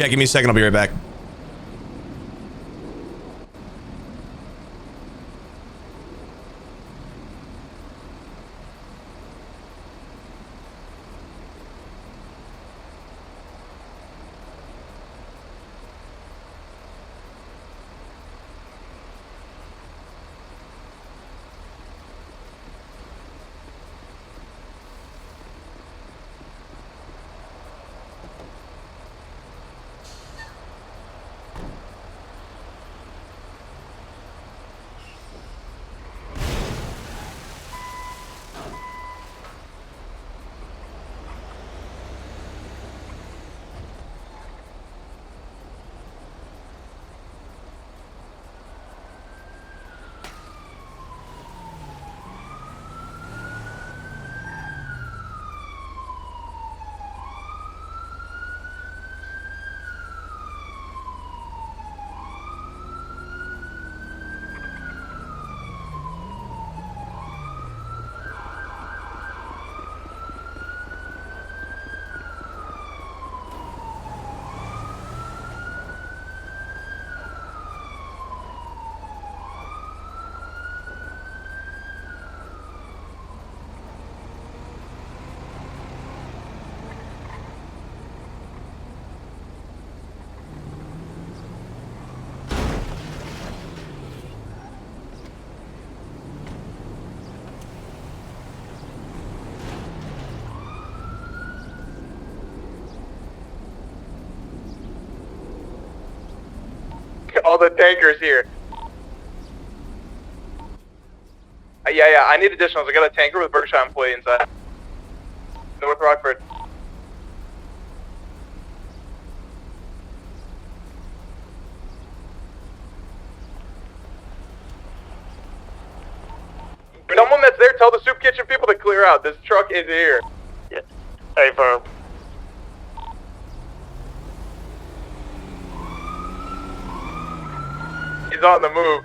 Okay, give me a second. I'll be right back. All the tankers here. Yeah, I need additionals. I got a tanker with a Berkshire employee inside. North Rockford. Someone that's there, tell the soup kitchen people to clear out. This truck is here. Yeah. Hey, firm. He's on the move.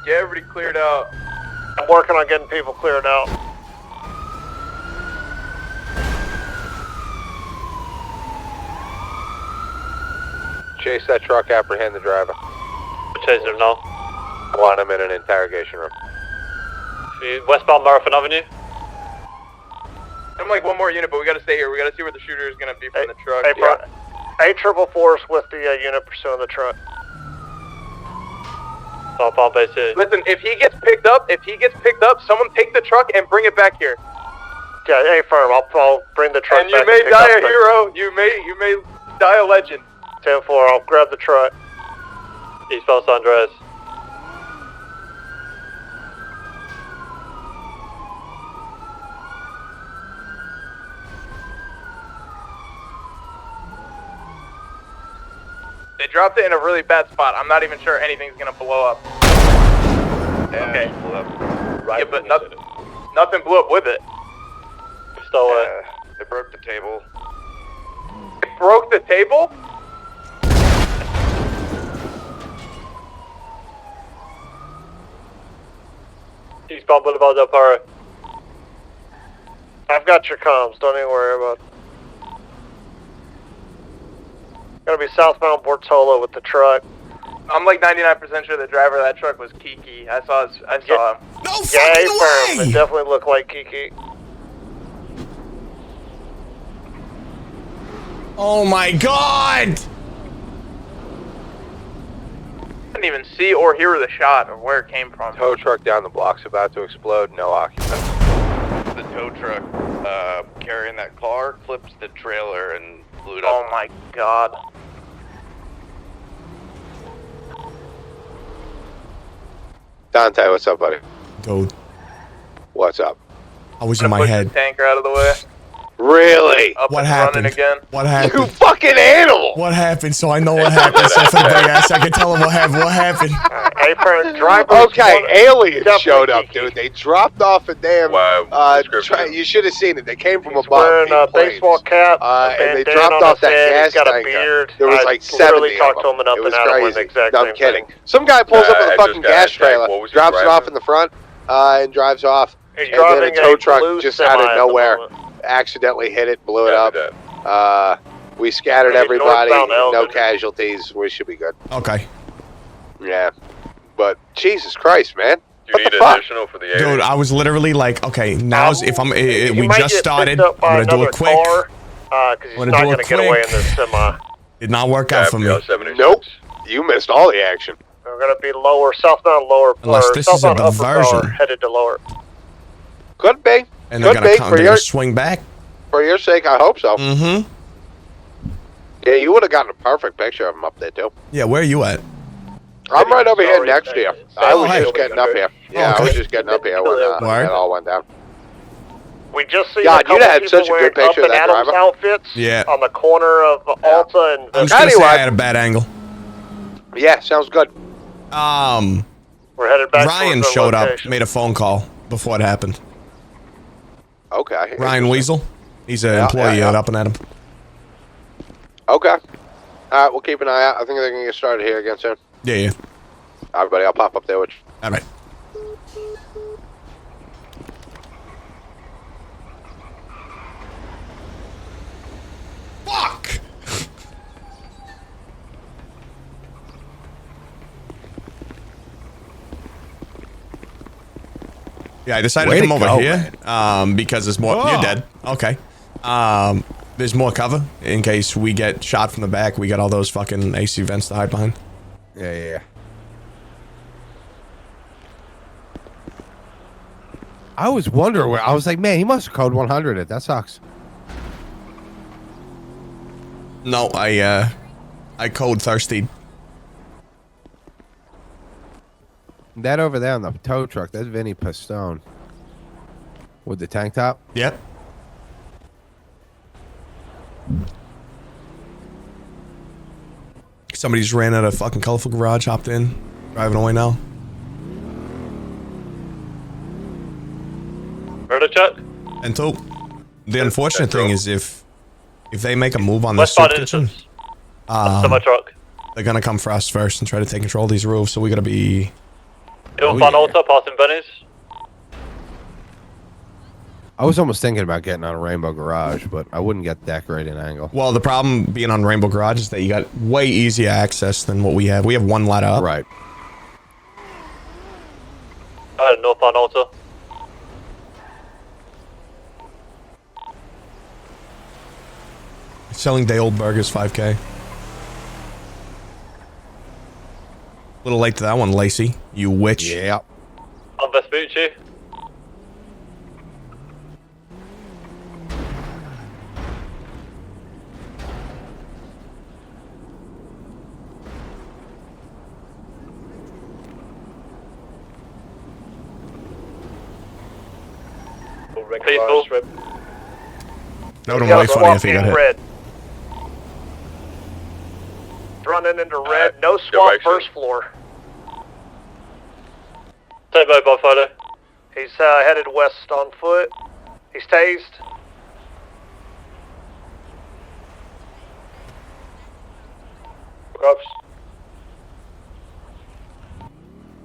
Get everybody cleared out. I'm working on getting people cleared out. Chase that truck, apprehend the driver. Chasing him now. Want him in an interrogation room. Westbound Marathon Avenue. I'm like one more unit, but we gotta stay here. We gotta see where the shooter is gonna be from the truck. Hey, yeah. 844's with the unit pursuing the truck. Top on base here. Listen, if he gets picked up, someone take the truck and bring it back here. Yeah, hey, firm. I'll bring the truck and back. And you may die a hero. You may die a legend. 10-4, I'll grab the truck. Eastbound San Andreas. They dropped it in a really bad spot. I'm not even sure anything's gonna blow up. Okay. Right, yeah, but nothing blew up with it. Stole it. They broke the table. It broke the table? Eastbound Boulevard Del Parra. I've got your comms, don't even worry about it. Gonna be southbound Portola with the truck. I'm like 99% sure the driver of that truck was Kiki. I saw him. No fucking firm. way! It definitely looked like Kiki. Oh my god! I didn't even see or hear the shot or where it came from. Tow truck down the block's about to explode, no occupants. The tow truck carrying that car clipped the trailer and blew it up. Oh my god. Dante, what's up, buddy? Dude, What's up? I was in my Push head. the tanker out of the way. Really? Up What and happened? running again. What You happened? fucking animal! What happened? So I know what happened. So for the big ass, I can tell him what happened. What happened? Apron driver. Okay, aliens definitely showed up, geeky. dude. They dropped off a damn. description. You should have seen it. They came from He's above. wearing a baseball cap, and they bandana dropped on off his that head. gas He's got a tanker. beard. There was I like literally 70 talked of to him them. and up It was and out of one crazy. exact No, I'm same kidding. thing. Some guy pulls up with a I fucking just got gas checked. trailer, What was he drops it driving? off in the front, and drives off. He's And then driving a tow a truck blue just semi out of at the nowhere moment. accidentally hit it, blew it Copy up. that. We scattered He's everybody. northbound No Elgin. casualties. We should be good. Okay. Yeah. But Jesus Christ, man. You What need the fuck? additional for the Dude, area. I was literally like, okay, now's if I'm. He We might just get started. picked up by I'm gonna do another it quick. car, 'cause he's Wanna not do it going to get away in quick. this semi. Did not work out for me. 76. Nope. You missed all the action. We're going to be lower, southbound lower, Unless or this is a southbound upper diversion. car, headed to lower. Could be. And they're Could gonna be. come. For They're your, gonna swing back. for your sake, I hope so. Mm-hmm. Yeah, you would have gotten a perfect picture of him up there, too. Yeah, where are you at? I'm right over here Sorry, next to you. I was hey. just getting up here. Yeah, I was just getting up here when Word. it all went down. We just seen God, a couple you'd had people such a good wearing picture Up of that and Adams driver. outfits Yeah. on the corner of Alta and I was gonna say Anyway. I had a bad angle. Yeah, sounds good. we're headed back Ryan towards our showed up, location. made a phone call before it happened. Okay. Ryan Weasel. He's an Yeah, employee yeah, at yeah. Up and Adam. Okay. All right, we'll keep an eye out. I think they're going to get started here again soon. Yeah, yeah. All right, buddy, I'll pop up there with you. All right. Fuck! Yeah, I decided Way to to come over go, here because there's more. Oh. You're dead. Okay. There's more cover in case we get shot from the back. We got all those fucking AC vents to hide behind. Yeah. I was wondering where I was like, man, he must have code 100 it. That sucks. No, I code thirsty. That over there on the tow truck, that's Vinny Pistone. With the tank top. Yep. Somebody's ran out of fucking colorful garage, hopped in, driving away now. Murder check. And so, the unfortunate thing is if they make a move on this Westbound soup kitchen, instance. Semi truck. they're gonna come for us first and try to take control of these roofs. So we gotta be. Hillfront Alta, passing Benny's. I was almost thinking about getting on a Rainbow Garage, but I wouldn't get that great an angle. Well, the problem being on Rainbow Garage is that you got way easier access than what we have. We have one ladder up. Right. Northbound Alta. Selling day old burgers, 5K. Little late to that one, Lacey. You witch. Yeah. On Vespucci. Peaceful. That would have been way funny if he got hit. red. Running into red. No swap direction. first floor. Take by photo. He's headed west on foot. He's tased. Crops.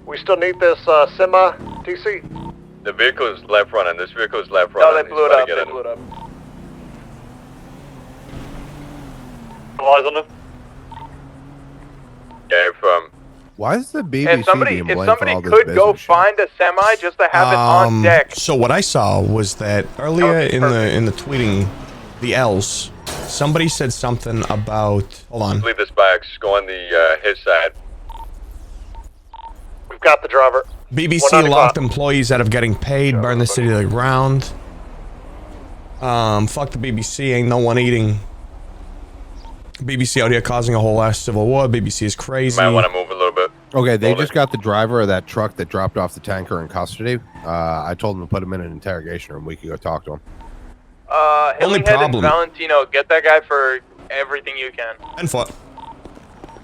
We still need this semi, TC. The vehicle is left running. This vehicle is left No, running. they blew it up. They blew it up. Eyes on him. Yeah, from Why is the BBC If somebody, being if blamed for somebody all this could go business shit? find a semi just to have it on deck. So what I saw was that earlier Okay, in the tweeting, the L's, somebody said something about. Hold on. leave this box. Go on the his side. We've got the driver. BBC 195. locked employees out of getting paid, burn the city to the ground. Fuck the BBC, ain't no one eating. BBC out here causing a whole ass civil war. BBC is crazy. Might want to move a little bit. Okay, they Hold just it. got the driver of that truck that dropped off the tanker in custody. I told them to put him in an interrogation room. We could go talk to him. Only Hillinghead and problem- Valentino, get that guy for everything you can. And foot.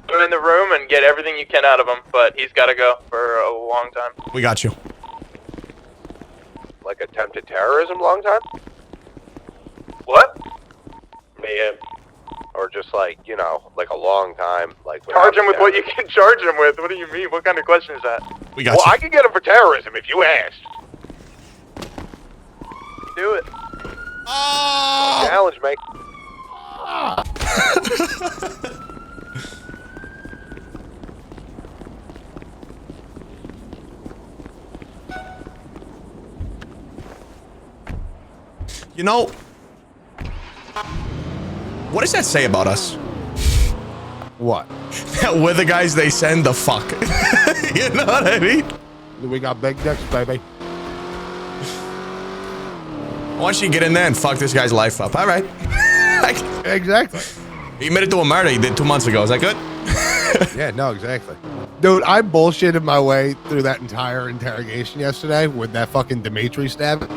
Put him in the room and get everything you can out of him, but he's got to go for a long time. We got you. Like attempted terrorism, long time? What? Mayhem. Or just like, you know, like a long time, like... Charge him with what you can charge him with. What do you mean? What kind of question is that? We got Well, you. I can get him for terrorism if you ask. Do it. Oh! Challenge me. You know, what does that say about us? What? We're the guys they send the fuck. You know what I mean? We got big dicks, baby. Why don't you get in there and fuck this guy's life up? All right. Exactly. He admitted to a murder he did 2 months ago. Is that good? Yeah, no, exactly. Dude, I bullshitted my way through that entire interrogation yesterday with that fucking Dimitri stab.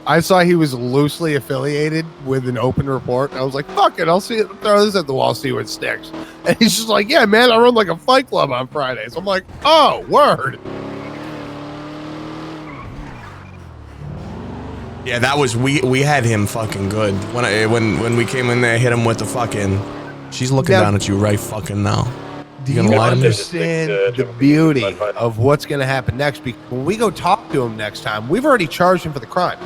I saw he was loosely affiliated with an open report. I was like, fuck it, I'll see it, throw this at the wall, see what sticks. And he's just like, yeah, man, I run like a fight club on Fridays. I'm like, oh, word. Yeah, that was we had him fucking good. When we came in there, hit him with the fucking. She's looking Now- down at you right fucking now. Do You you gonna lie to me? understand the beauty of what's going to happen next? Because when we go talk to him next time, we've already charged him for the crime.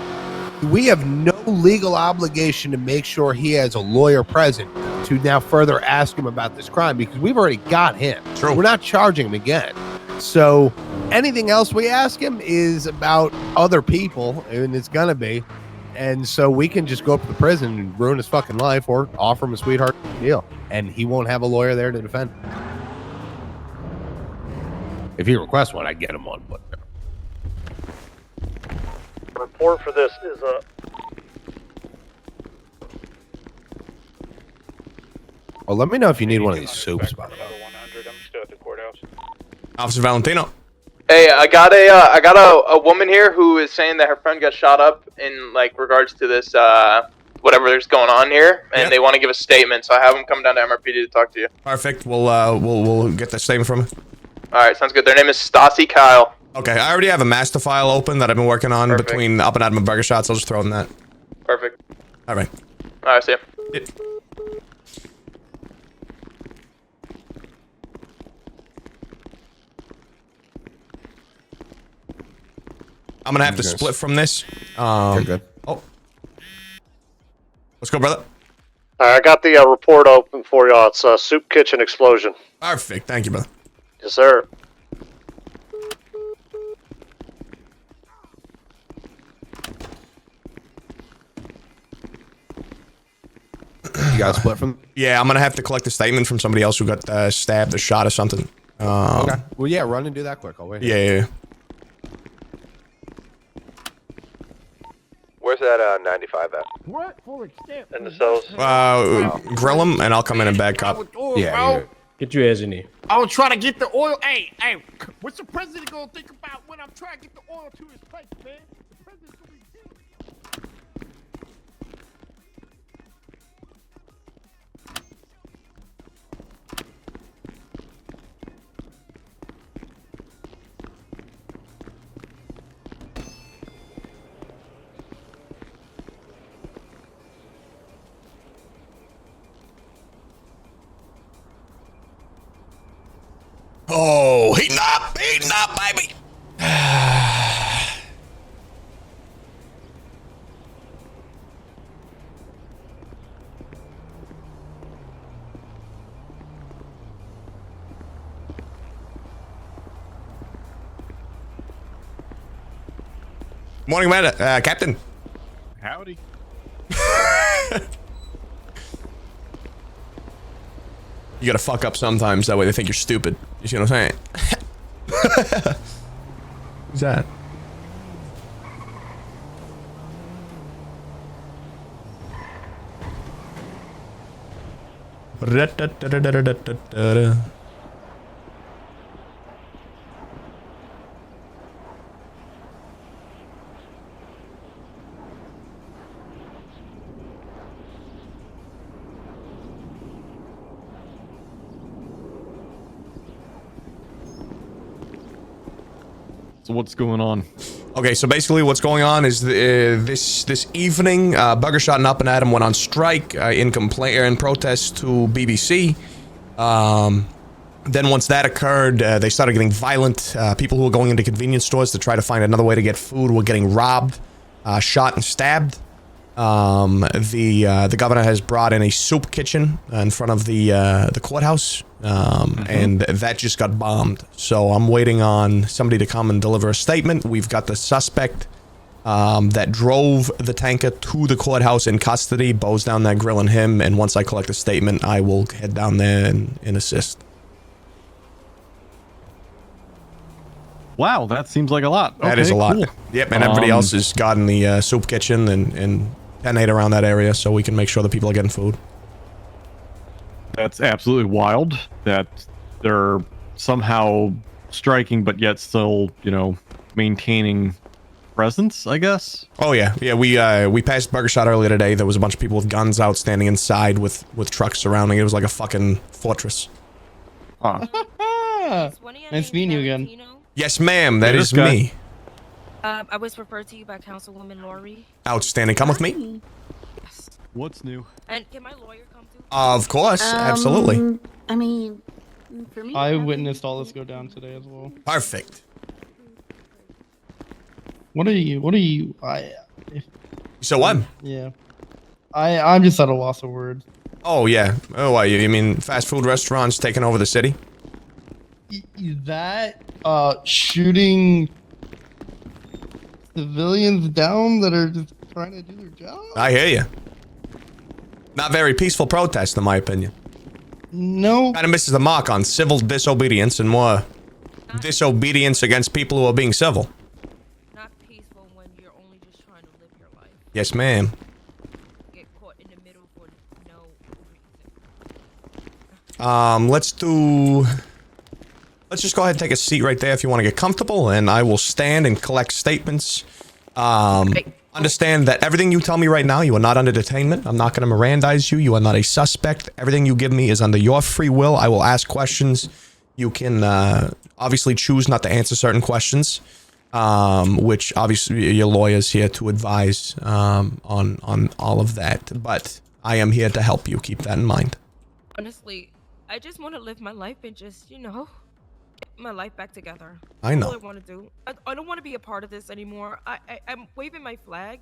We have no legal obligation to make sure he has a lawyer present to now further ask him about this crime because we've already got him. True. We're not charging him again. So anything else we ask him is about other people, and it's going to be. And so we can just go up to the prison and ruin his fucking life or offer him a sweetheart deal. And he won't have a lawyer there to defend him. If he requests one, I'd get him one. But Report for this is well, let me know if you need one of these soups, by the way. 100. I'm still at the courthouse. Officer Valentino. Hey, I got a woman here who is saying that her friend got shot up in like regards to this whatever is going on here, and Yep. they want to give a statement. So I have them come down to MRPD to talk to you. Perfect. We'll get that statement from him. All right, sounds good. Their name is Stassi Kyle. Okay, I already have a master file open that I've been working on Perfect. between Up and Adam and Burger Shots. I'll just throw in that. Perfect. All right. All right, see ya. It- I'm gonna have to Yes. split from this. You're good. Oh, let's go, brother. I got the report open for y'all. It's a soup kitchen explosion. Perfect. Thank you, brother. Yes, sir. You got split from? Yeah, I'm gonna have to collect a statement from somebody else who got stabbed or shot or something. Okay. Well, yeah, run and do that quick. I'll wait. Yeah. Where's that 95 at? In the cells. Grill him, and I'll come in and back up. Yeah. Get your ass in here. I was trying to get the oil. Hey, what's the president gonna think about when I'm trying to get the oil to his place, man? The president's gonna be dead. Oh, heating up, baby. Morning, man, Captain. Howdy. You gotta fuck up sometimes, that way they think you're stupid. You see what I'm saying? Who's that? So what's going on? Okay, so basically what's going on is this evening, Burger Shot and Up and Adam went on strike in protest to BBC. Then once that occurred, they started getting violent. People who were going into convenience stores to try to find another way to get food were getting robbed, shot and stabbed. The governor has brought in a soup kitchen in front of the courthouse, and that just got bombed. So I'm waiting on somebody to come and deliver a statement. We've got the suspect that drove the tanker to the courthouse in custody. Bo's down there grilling him, and once I collect a statement, I will head down there and assist. Wow, that seems like a lot. That is a lot. Cool. Yep, and everybody else has gotten the soup kitchen and penate around that area so we can make sure that people are getting food. That's absolutely wild that they're somehow striking, but yet still, maintaining presence, I guess. Oh yeah, we passed Burger Shot earlier today. There was a bunch of people with guns out standing inside with trucks surrounding it. It was like a fucking fortress. Huh. Nice meeting you again. Yes, ma'am. That is guy. me. I was referred to you by Councilwoman Lori. Outstanding. Come with me. Yes. What's new? And can my lawyer come too? Of course, absolutely. I mean, for me, I witnessed all this go down today as well. Perfect. What are you? So what? Yeah. I'm just at a loss of words. Oh yeah. Oh, what, you mean fast food restaurants taking over the city? That shooting civilians down that are just trying to do their job. I hear you. Not very peaceful protest, in my opinion. No. Kind of misses the mark on civil disobedience and more disobedience against people who are being civil. Not peaceful when you're only just trying to live your life. Yes, ma'am. Get caught in the middle for no reason. Let's just go ahead and take a seat right there if you want to get comfortable, and I will stand and collect statements. Understand that everything you tell me right now, you are not under detainment. I'm not going to Mirandize you. You are not a suspect. Everything you give me is under your free will. I will ask questions. You can obviously choose not to answer certain questions, which obviously your lawyer's here to advise on all of that. But I am here to help you. Keep that in mind. Honestly, I just want to live my life and just, get my life back together. I know. That's all I want to do. I don't want to be a part of this anymore. I'm waving my flag,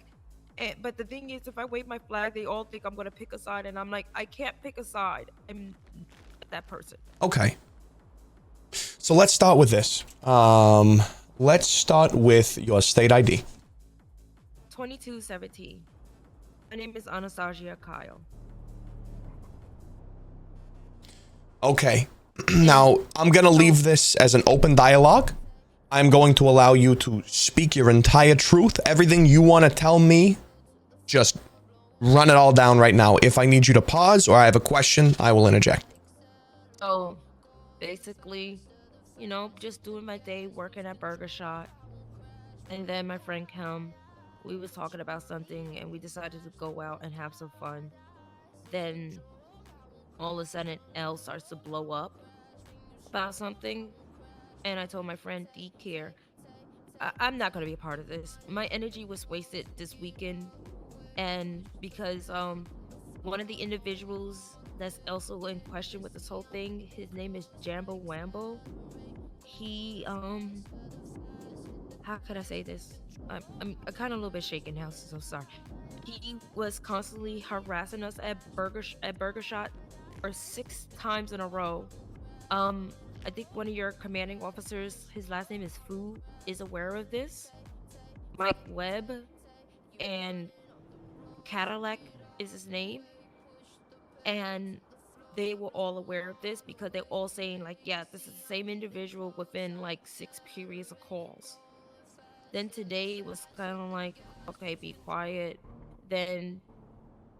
but the thing is, if I wave my flag, they all think I'm going to pick a side, and I'm like, I can't pick a side. I'm that person. Okay. So let's start with this. Let's start with your state ID. 2217. My name is Anastasia Kyle. Okay. Now, I'm going to leave this as an open dialogue. I'm going to allow you to speak your entire truth. Everything you want to tell me, just run it all down right now. If I need you to pause or I have a question, I will interject. So, basically, just doing my day working at Burger Shot. And then my friend Kim, we was talking about something and we decided to go out and have some fun. Then all of a sudden L starts to blow up about something, and I told my friend D-Care, I'm not going to be a part of this. My energy was wasted this weekend, and because one of the individuals that's also in question with this whole thing, his name is Jambo Wambo. He how could I say this? I'm kind of a little bit shaken now, so sorry. He was constantly harassing us at Burger Shot for 6 times in a row. I think one of your commanding officers, his last name is Fu, is aware of this. Mike Webb and Cadillac is his name. And they were all aware of this because they're all saying like, yeah, this is the same individual within like 6 periods of calls. Then today was kind of like, okay, be quiet. Then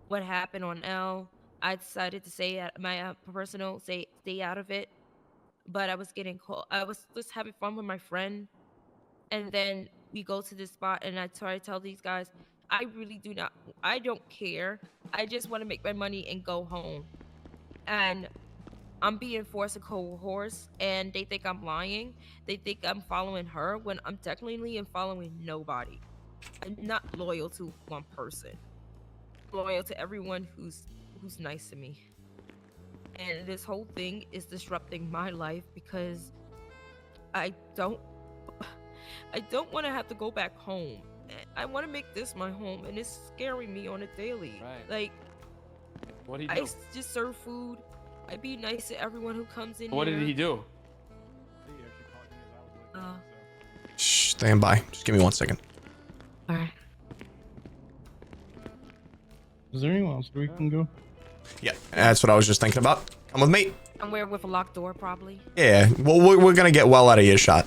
what happened on L, I decided to say my personal stay out of it, but I was getting called. I was just having fun with my friend, and then we go to this spot, and I try to tell these guys, I don't care. I just want to make my money and go home. And I'm being forced to coerce, and they think I'm lying. They think I'm following her when I'm technically am following nobody. I'm not loyal to one person. I'm loyal to everyone who's nice to me. And this whole thing is disrupting my life because I don't want to have to go back home. I want to make this my home, and it's scaring me on a daily. Right. Like, What did he do? I just serve food. I be nice to everyone who comes in. What here. did he do? Shh, stand by. Just give me 1 second. Alright. Is there anyone else we can go? Yeah, that's what I was just thinking about. Come with me. Somewhere with a locked door, probably. Yeah, well, we're gonna get well out of earshot.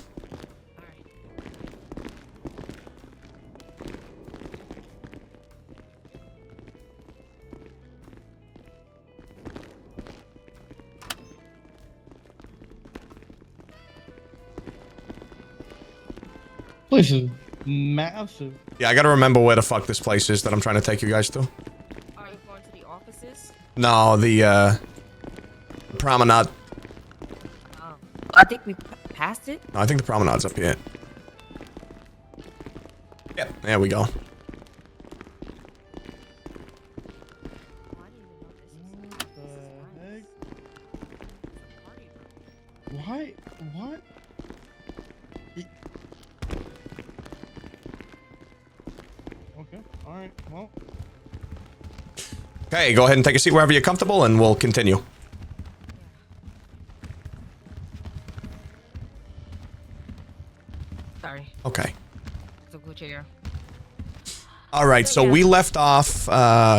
Place is massive. Yeah, I gotta remember where the fuck this place is that I'm trying to take you guys to. Are you going to the offices? No, the promenade. I think we passed it. No, I think the promenade's up here. Yep, there we go. Why? What? Okay. All right. Well. Okay, go ahead and take a seat wherever you're comfortable, and we'll continue. Sorry. Okay. It's a good chair. All right, so we left off.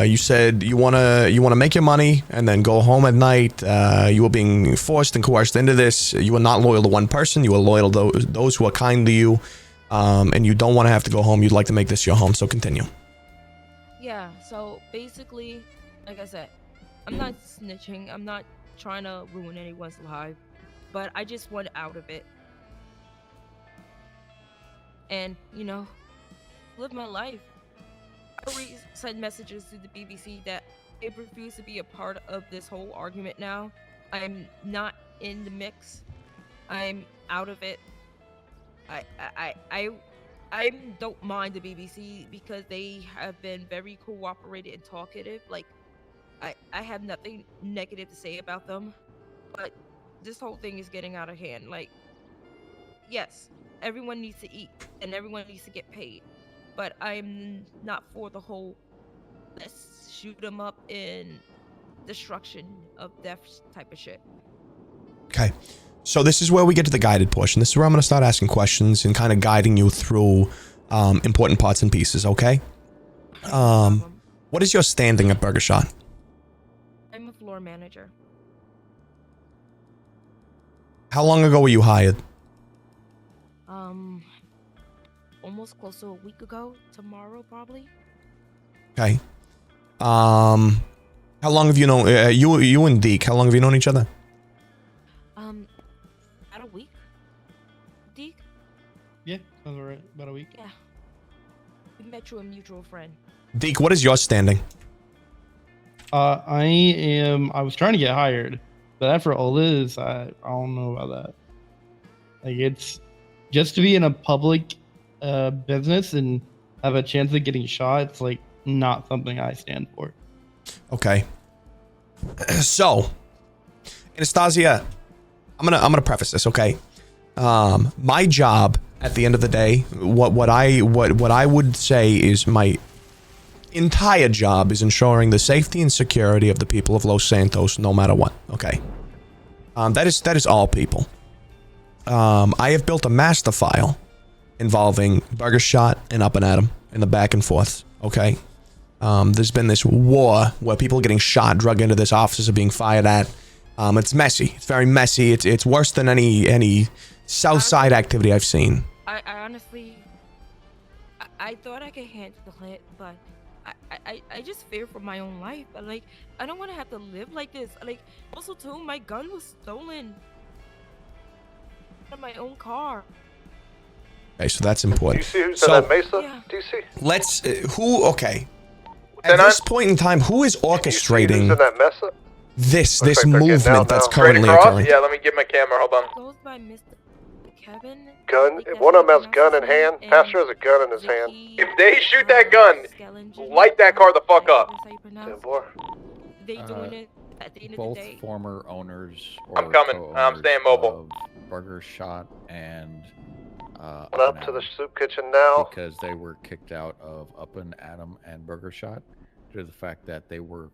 You said you wanna make your money and then go home at night. You were being forced and coerced into this. You were not loyal to one person. You were loyal to those who are kind to you, and you don't want to have to go home. You'd like to make this your home. So continue. Yeah. So basically, like I said, I'm not snitching. I'm not trying to ruin anyone's life, but I just want out of it. And live my life. I always send messages to the BBC that I refuse to be a part of this whole argument now. I'm not in the mix. I'm out of it. I don't mind the BBC because they have been very cooperative and talkative. Like, I have nothing negative to say about them, but this whole thing is getting out of hand. Like, yes, everyone needs to eat and everyone needs to get paid. But I'm not for the whole let's shoot them up in destruction of death type of shit. Okay, so this is where we get to the guided portion. This is where I'm going to start asking questions and kind of guiding you through important parts and pieces, okay? What is your standing at Burger Shot? I'm a floor manager. How long ago were you hired? Almost close to a week ago. Tomorrow, probably. Okay. How long have you known you and Deke? How long have you known each other? About a week. Deke? Yeah, sounds alright. About a week. Yeah. We met through a mutual friend. Deke, what is your standing? I was trying to get hired, but after all this, I don't know about that. Like, it's just to be in a public business and have a chance of getting shot. It's like not something I stand for. Okay. So, Anastasia, I'm gonna preface this, okay? My job at the end of the day, what I would say is my entire job is ensuring the safety and security of the people of Los Santos, no matter what. Okay. That is all people. I have built a master file involving Burger Shot and Up and Atom in the back and forth. Okay. There's been this war where people are getting shot, drug into this, officers are being fired at. It's messy. It's very messy. It's worse than any South Side activity I've seen. I honestly, I thought I could handle it, but I just fear for my own life. But like, I don't want to have to live like this. Like, also too, my gun was stolen from my own car. Okay, so that's important. Do you see who's So- in that Mesa? Yeah. Do you see? Let's okay. At this point in time, who is Who's orchestrating? in that Mesa? this Looks like they're getting movement out that's now. currently Straight across? occurring. Yeah, let me get my camera. Hold on. Goes by Mr. Kevin. Gun. I think If that's one how of them you has gun in pronounce his hand, name, Pastor has a gun in his hand. Zaki, If they shoot that gun, Skellingen, light that car the fuck up. that's how you pronounce it. 10-4. They doing it at the end of Both the day. former owners I'm or coming. I'm co-owners staying mobile. of Burger Shot and Up to the soup kitchen now. because they were kicked out of Up and Adam and Burger Shot due to the fact that they were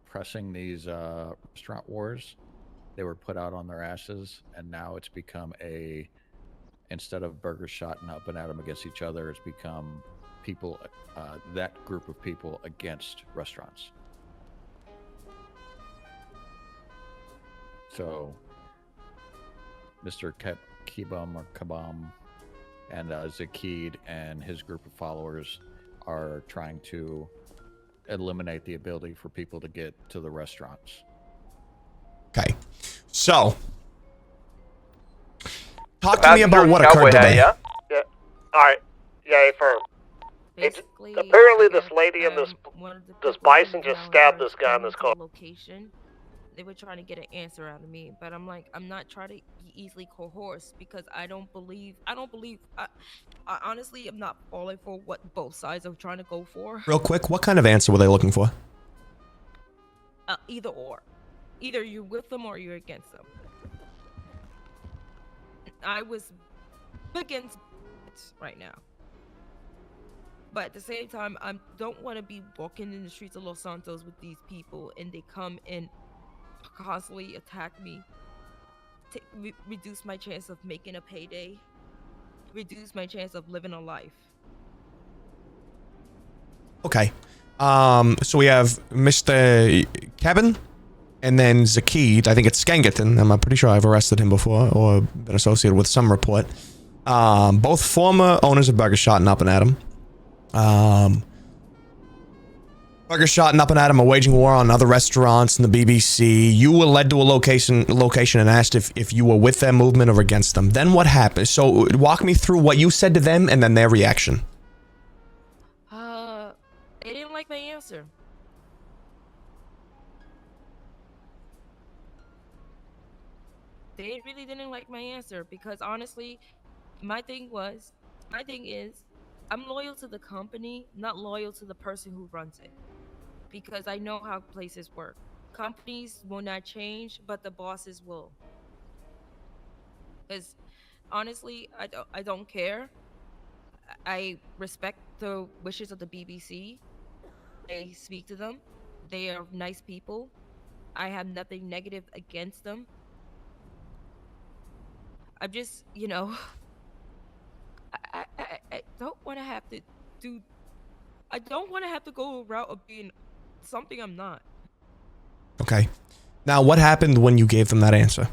pressing these restaurant wars. They were put out on their asses, and now it's become instead of Burger Shot and Up and Adam against each other, it's become people, that group of people against restaurants. So, Mr. Kibam or Kabam and Zakid and his group of followers are trying to eliminate the ability for people to get to the restaurants. Okay. So, talk to me about what occurred today. Yeah? Yeah. All right. Yeah, firm. Basically, apparently I this guess, lady and this one of the this people bison who just now stabbed has this guy in come this to car. Location. They were trying to get an answer out of me, but I'm like, I'm not trying to be easily coerced because I don't believe. I honestly am not falling for what both sides are trying to go for. Real quick, what kind of answer were they looking for? Either or. Either you're with them or you're against them. I was against it right now. But at the same time, I don't want to be walking in the streets of Los Santos with these people and they come and constantly attack me. Reduce my chance of making a payday. Reduce my chance of living a life. Okay. So we have Mr. Kevin and then Zakid. I think it's Skangerton. I'm pretty sure I've arrested him before or been associated with some report. Both former owners of Burger Shot and Up and Adam. Burger Shot and Up and Adam are waging war on other restaurants in the BBC. You were led to a location and asked if you were with their movement or against them. Then what happened? So walk me through what you said to them and then their reaction. They didn't like my answer. They really didn't like my answer because honestly, my thing is, I'm loyal to the company, not loyal to the person who runs it. Because I know how places work. Companies will not change, but the bosses will. Because honestly, I don't care. I respect the wishes of the BBC. I speak to them. They are nice people. I have nothing negative against them. I'm just, I don't want to have to do. I don't want to have to go a route of being something I'm not. Okay. Now, what happened when you gave them that answer?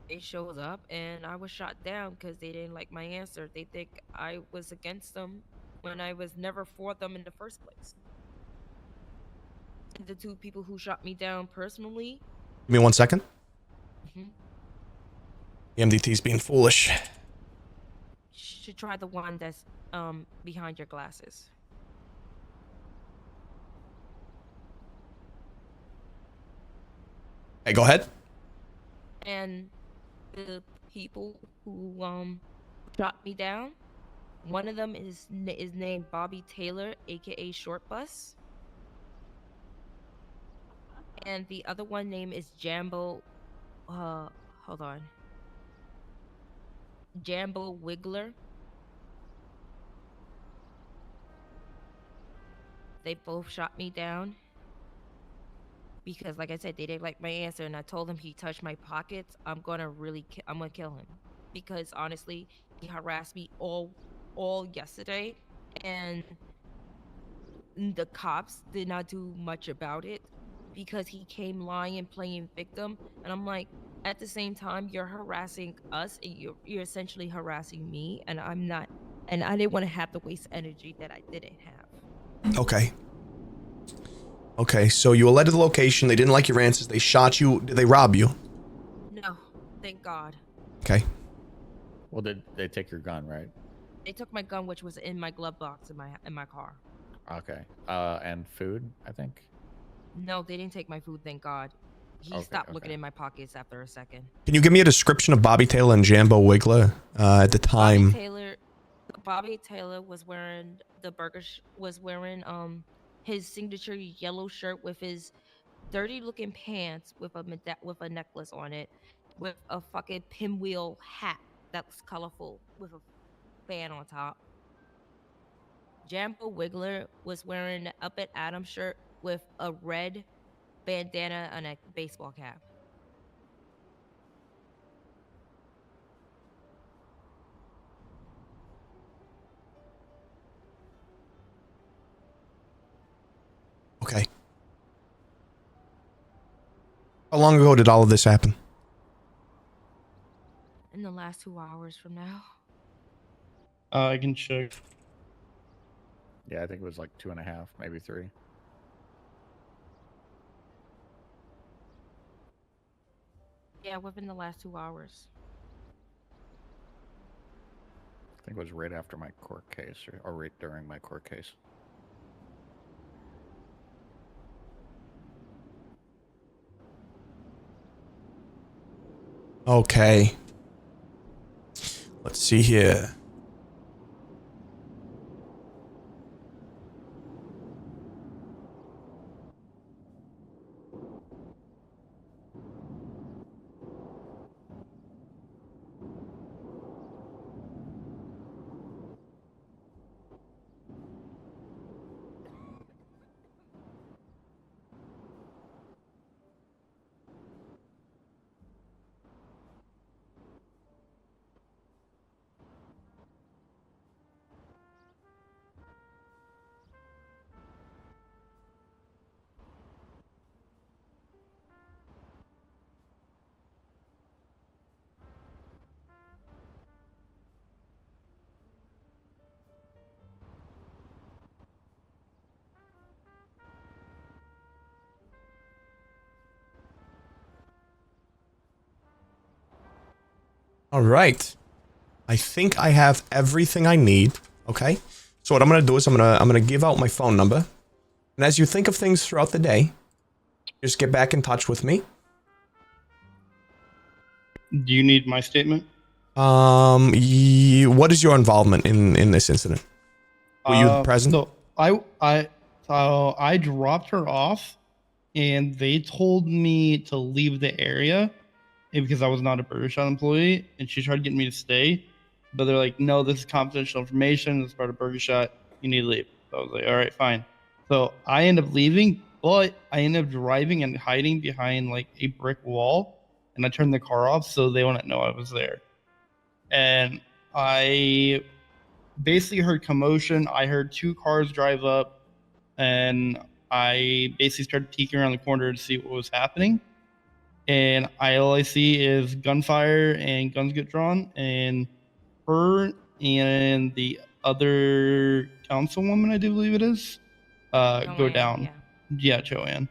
They showed up and I was shot down because they didn't like my answer. They think I was against them when I was never for them in the first place. The two people who shot me down personally. Give me 1 second. Mm-hmm. The MDT's being foolish. Should try the one that's behind your glasses. Hey, go ahead. And the people who shot me down, one of them is named Bobby Taylor, aka Short Bus, and the other one name is Jambo. Hold on. Jambo Wiggler. They both shot me down because, like I said, they didn't like my answer, and I told him he touched my pockets, I'm gonna kill him because honestly, he harassed me all yesterday, and the cops did not do much about it because he came lying and playing victim, and I'm like, at the same time, you're harassing us, and you're essentially harassing me, and I'm not, and I didn't want to have to waste energy that I didn't have. Okay. Okay, so you were led to the location. They didn't like your answers. They shot you. Did they rob you? No, thank God. Okay. Well, did they take your gun, right? They took my gun, which was in my glove box in my car. Okay. And food, I think. No, they didn't take my food, thank God. He stopped looking in my pockets after a second. Can you give me a description of Bobby Taylor and Jambo Wiggler at the time? Bobby Taylor was wearing his signature yellow shirt with his dirty looking pants with a necklace on it, with a fucking pinwheel hat that's colorful with a fan on top. Jambo Wiggler was wearing an Up at Adam shirt with a red bandana and a baseball cap. Okay. How long ago did all of this happen? In the last 2 hours from now. I can check. Yeah, I think it was like 2.5, maybe 3. Yeah, within the last 2 hours. I think it was right after my court case, or right during my court case. Okay. Let's see here. All right. I think I have everything I need. Okay. So what I'm gonna do is I'm gonna give out my phone number, and as you think of things throughout the day, just get back in touch with me. Do you need my statement? What is your involvement in this incident? Were you present? So I dropped her off, and they told me to leave the area because I was not a Burger Shot employee, and she tried to get me to stay, but they're like, no, this is confidential information. This is part of Burger Shot. You need to leave. So I was like, all right, fine. So I end up leaving, but I end up driving and hiding behind like a brick wall, and I turned the car off so they wouldn't know I was there. And I basically heard commotion. I heard 2 cars drive up, and I basically started peeking around the corner to see what was happening. And all I see is gunfire and guns get drawn, and her and the other councilwoman, I do believe it is, go down. Yeah, Joanne.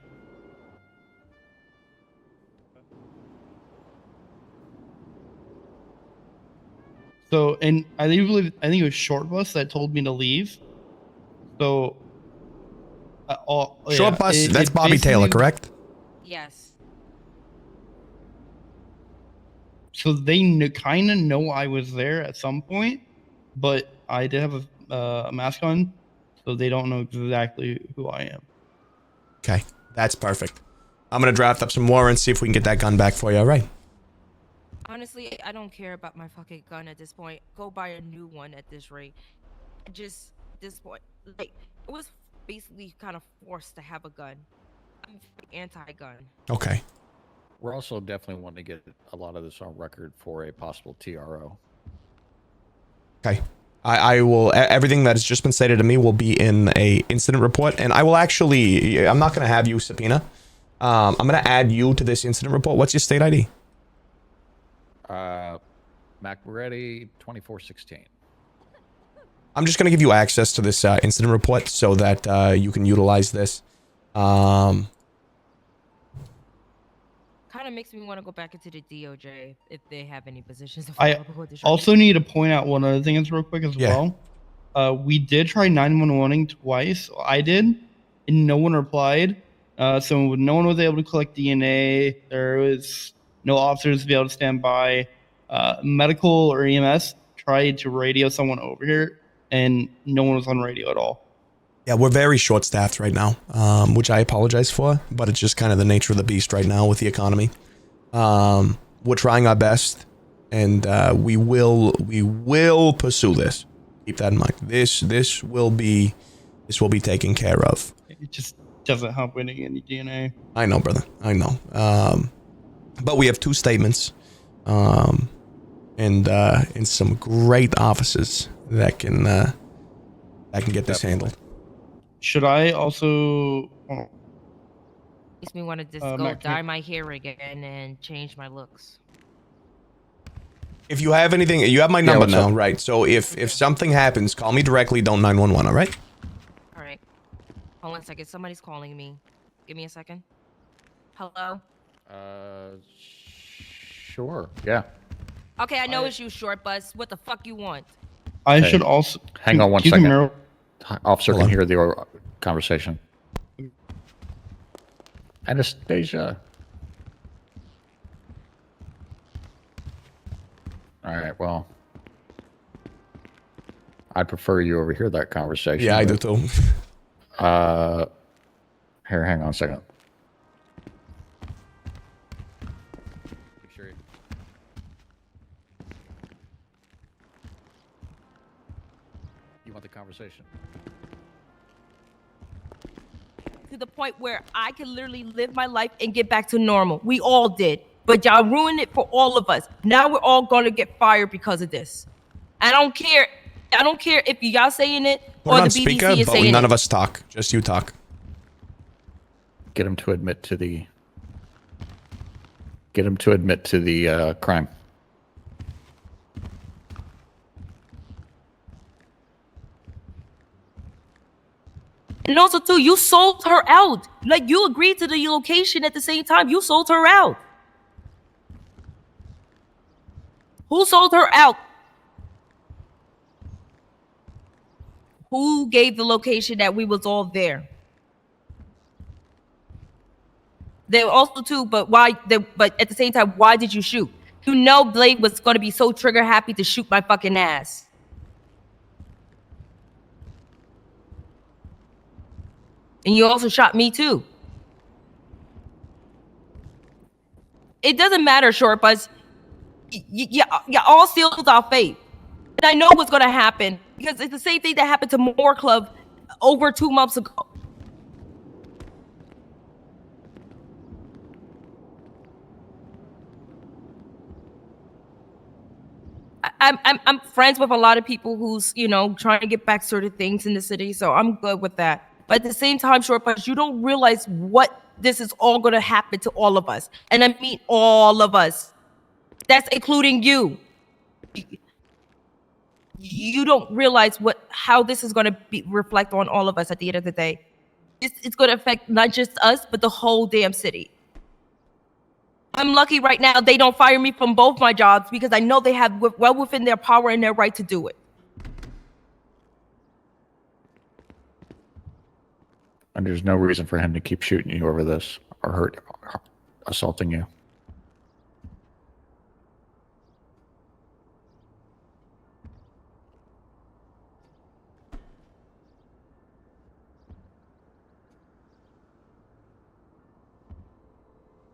So, and I think it was Short Bus that told me to leave. So, Short Bus. That's Bobby Taylor, correct? Yes. So they kind of know I was there at some point, but I did have a mask on, so they don't know exactly who I am. Okay, that's perfect. I'm gonna draft up some warrants, see if we can get that gun back for you. All right. Honestly, I don't care about my fucking gun at this point. Go buy a new one at this rate. Just this point, like it was basically kind of forced to have a gun. I'm anti-gun. Okay. We're also definitely wanting to get a lot of this on record for a possible TRO. Okay. I will, everything that has just been stated to me will be in a incident report, and I will actually, I'm not going to have you subpoena. I'm going to add you to this incident report. What's your state ID? Mac Moretti 2416. I'm just going to give you access to this incident report so that you can utilize this. Kind of makes me want to go back into the DOJ if they have any positions I available. also need to point out one other thing that's real quick as well. We did try 911ing twice. I did, and no one replied. So no one was able to collect DNA. There was no officers to be able to stand by. Medical or EMS tried to radio someone over here, and no one was on radio at all. Yeah, we're very short-staffed right now, which I apologize for, but it's just kind of the nature of the beast right now with the economy. We're trying our best, and we will pursue this. Keep that in mind. This will be taken care of. It just doesn't help winning any DNA. I know, brother. I know. But we have 2 statements, and some great officers that can get this handled. Should I also? Makes me want to just go dye my hair again and change my looks. If you have anything, you have my number now, right? So if something happens, call me directly. Don't 911, all right? All right. Hold on a second. Somebody's calling me. Give me a second. Hello? Sure. Yeah. Okay, I know it's you, Short Bus. What the fuck you want? I should also hang on one second. Officer can hear the conversation. Anastasia. All right. Well, I'd prefer you overhear that conversation. Yeah, I do too. Here, hang on a second. You want the conversation? To the point where I can literally live my life and get back to normal. We all did. But y'all ruined it for all of us. Now we're all gonna get fired because of this. I don't care if y'all saying it or the BBC is saying it. None of us talk. Just you talk. Get him to admit to the crime. And also, too, you sold her out. Like, you agreed to the location at the same time. You sold her out. Who sold her out? Who gave the location that we was all there? They also, too, but at the same time, why did you shoot? You know Blade was going to be so trigger happy to shoot my fucking ass. And you also shot me too. It doesn't matter, Short Buzz. You all sealed our fate. And I know what's going to happen because it's the same thing that happened to Moore Club over 2 months ago. I'm friends with a lot of people who's, trying to get back certain things in the city. So I'm good with that. But at the same time, Short Bus, you don't realize what this is all going to happen to all of us. And I mean all of us. That's including you. You don't realize how this is going to reflect on all of us at the end of the day. It's going to affect not just us, but the whole damn city. I'm lucky right now they don't fire me from both my jobs because I know they have well within their power and their right to do it. And there's no reason for him to keep shooting you over this or assaulting you.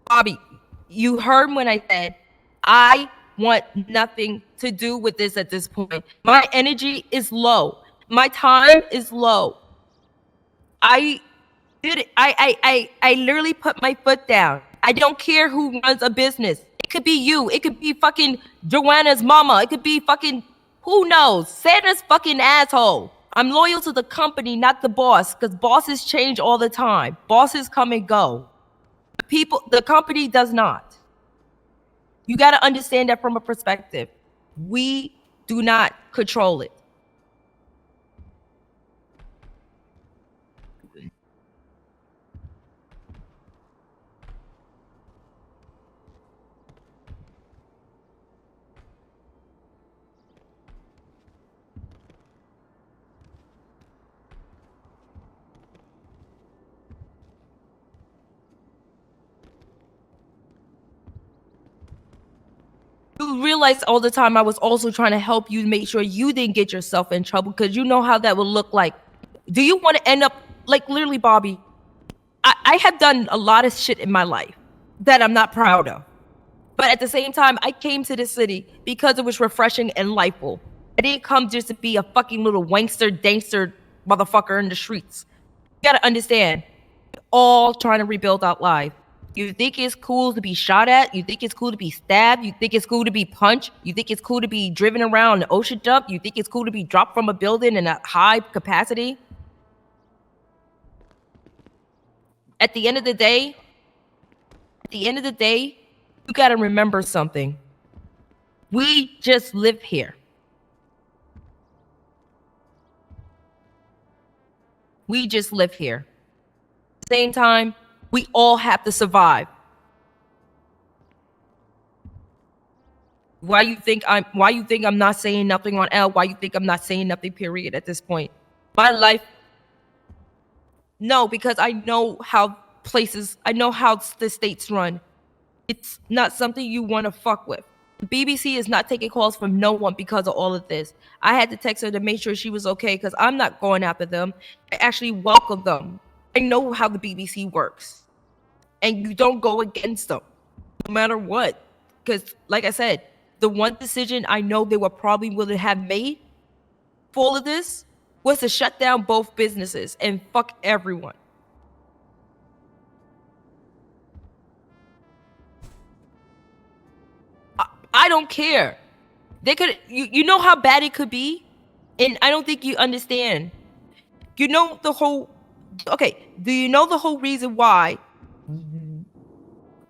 Bobby, you heard when I said I want nothing to do with this at this point. My energy is low. My time is low. I literally put my foot down. I don't care who runs a business. It could be you. It could be fucking Joanna's mama. It could be fucking, who knows? Santa's fucking asshole. I'm loyal to the company, not the boss, because bosses change all the time. Bosses come and go. The company does not. You got to understand that from a perspective. We do not control it. you realize all the time I was also trying to help you make sure you didn't get yourself in trouble, because you know how that would look like. Do you want to end up like literally, Bobby? I have done a lot of shit in my life that I'm not proud of. But at the same time, I came to this city because it was refreshing and lightful. I didn't come just to be a fucking little wankster, dankster motherfucker in the streets. You gotta understand, we're all trying to rebuild our life. You think it's cool to be shot at? You think it's cool to be stabbed? You think it's cool to be punched? You think it's cool to be driven around an ocean dump? You think it's cool to be dropped from a building in a high capacity? At the end of the day, you gotta remember something. We just live here. We just live here. Same time, we all have to survive. Why you think I'm not saying nothing on L? Why you think I'm not saying nothing, period, at this point? My life. No, because I know how the states run. It's not something you want to fuck with. The BBC is not taking calls from no one because of all of this. I had to text her to make sure she was okay because I'm not going after them. I actually welcome them. I know how the BBC works. And you don't go against them, no matter what. Because, like I said, the one decision I know they were probably willing to have made for all of this was to shut down both businesses and fuck everyone. I don't care. They could, you know how bad it could be? And I don't think you understand. You know the whole, okay, do you know the whole reason why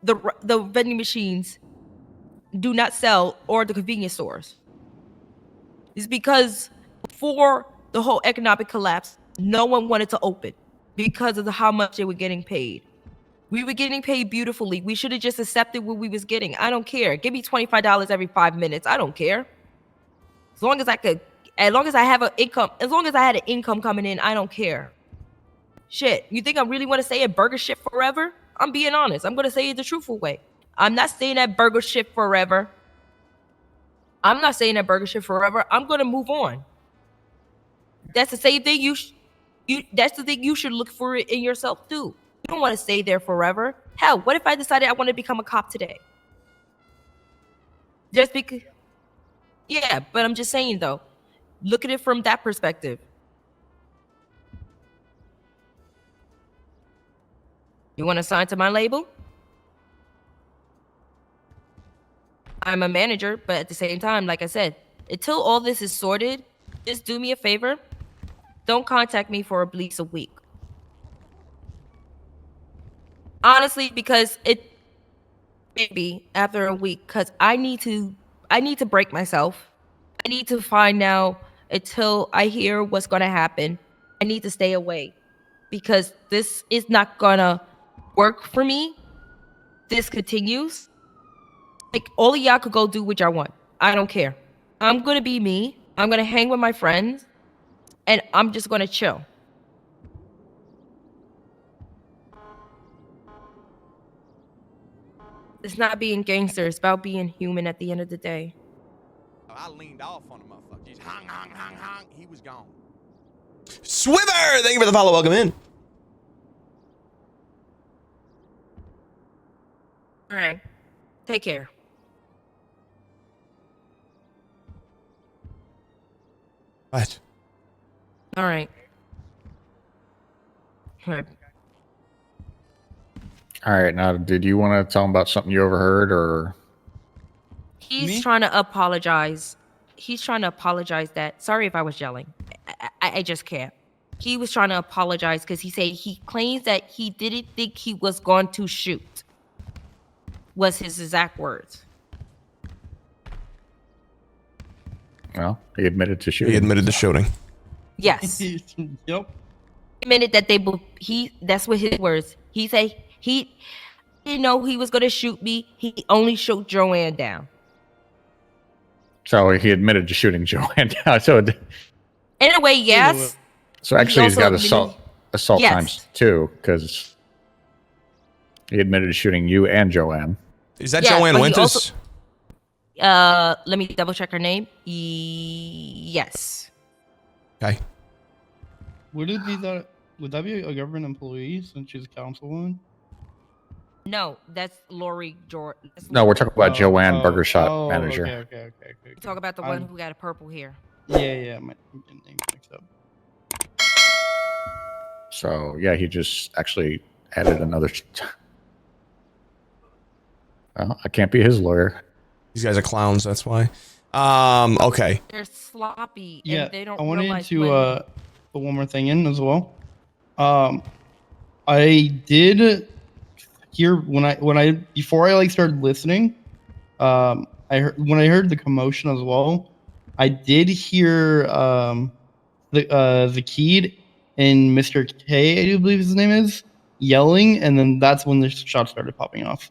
the vending machines do not sell, or the convenience stores? It's because before the whole economic collapse, no one wanted to open because of how much they were getting paid. We were getting paid beautifully. We should have just accepted what we was getting. I don't care. Give me $25 every 5 minutes. I don't care. As long as I have an income, as long as I had an income coming in, I don't care. Shit, you think I really want to stay at burger shit forever? I'm being honest. I'm going to say it the truthful way. I'm not staying at burger shit forever. I'm going to move on. That's the same thing that's the thing you should look for it in yourself too. You don't want to stay there forever. Hell, what if I decided I want to become a cop today? Just because... Yeah, but I'm just saying though, look at it from that perspective. You want to sign to my label? I'm a manager, but at the same time, like I said, until all this is sorted, just do me a favor. Don't contact me for at least a week. Honestly, because it maybe after a week, because I need to break myself. I need to find out until I hear what's gonna happen. I need to stay away because this is not gonna work for me. This continues. Like, all of y'all could go do what y'all want. I don't care. I'm gonna be me. I'm gonna hang with my friends, and I'm just gonna chill. It's not being gangster. It's about being human at the end of the day. I leaned off on the motherfucker. He's hung. He was gone. Swither! Thank you for the follow. Welcome in. All right. Take care. What? All right. All right. All right, now, did you want to tell him about something you overheard, or? He's trying to apologize. That, sorry if I was yelling. I just can't. He was trying to apologize because he claims that he didn't think he was going to shoot. Was his exact words. Well, he admitted to shooting. He admitted to shooting. Yes. Yep. Admitted that that's what his words. He said he didn't know he was going to shoot me. He only shot Joanne down. So he admitted to shooting Joanne down. So in a way, yes. So actually, he's got assault yes. times 2 because he admitted to shooting you and Joanne. Is that Joanne Winters? Let me double check her name. Yes. Okay. Would it be that? Would that be a government employee since she's a councilwoman? No, that's Lori Jordan. No, we're talking about Joanne Burger Shot manager. Okay. Talk about the one who got a purple hair. Yeah. My name's mixed up. So yeah, he just actually added another. Well, I can't be his lawyer. These guys are clowns. That's why. Okay. They're sloppy. Yeah, And they don't I wanted realize to when- put one more thing in as well. I did hear when I before I like started listening. I heard the commotion as well. I did hear the kid and Mr. K, I do believe his name is, yelling, and then that's when the shots started popping off.